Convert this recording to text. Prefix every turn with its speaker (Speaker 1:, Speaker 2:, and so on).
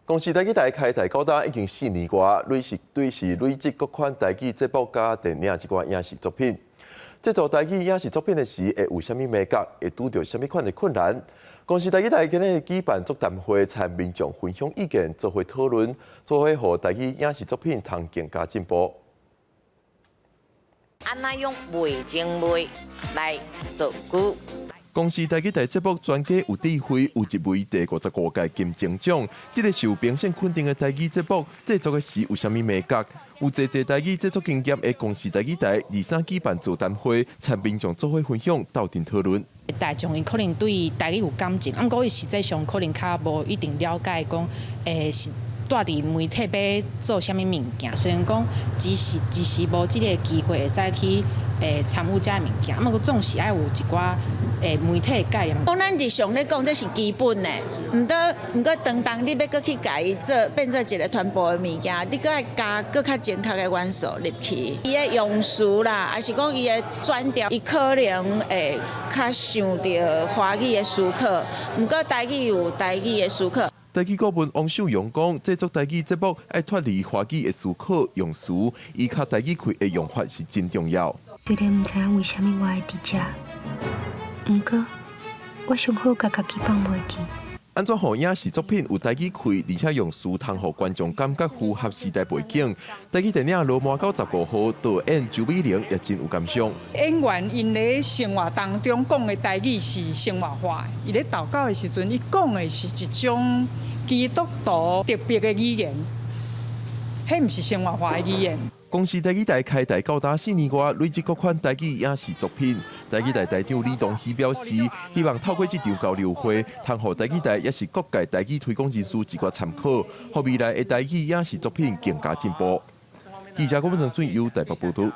Speaker 1: 公视台语台开台高达已经4年多，累积各款台语节目加电影一寡影视作品。制作台语影视作品的时，会有啥物美感，会拄到啥物款的困难？公视台语台今日举办座谈会，参民众分享意见，做伙讨论，做伙让台语影视作品通更加进步。
Speaker 2: 安那用味精味来做句。
Speaker 1: 公视台语台节目专家有智慧，有一位第55届金钟奖。这个受评审肯定的台语节目制作的时有啥物美感？有侪台语制作经验的公视台语台23举办座谈会，参民众做伙分享，斗阵讨论。
Speaker 3: 大众伊可能对台语有感情，毋过伊实际上可能较无一定了解讲，是住伫媒体要做啥物物件。虽然讲只是无即个机会会使去参与遮物件，毋过总是爱有一寡媒体的概念。
Speaker 4: 讲咱日常咧讲，这是基本的，毋过当你要搁去改做变做一个全部的物件，你搁爱加搁较正确的元素入去。伊的用词啦，还是讲伊的转调，伊可能会较想到华语的思考，毋过台语有台语的思考。
Speaker 1: 台语顾问王秀荣讲，制作台语节目爱脱离华语的思考用词，依靠台语开的用法是真重要。
Speaker 5: 虽然毋知影为虾米我会伫遮，毋过我上好家己放袂记。
Speaker 1: 安怎让影视作品有台语开，而且用词通互观众感觉符合时代背景？台语电影《罗马到15号》导演周美玲也真有感想。
Speaker 6: 演员因咧生活当中讲的台语是生活化，伊咧祷告的时阵，伊讲的是一种基督徒特别的语言，迄毋是生活化的语言。
Speaker 1: 公视台语台开台高达4年多，累积各款台语影视作品。台语台台长李东熙表示，希望透过这场交流会，通互台语台也是各界台语推广人士一个参考，互未来的台语影视作品更加进步。记者郭文成、最由台北报道。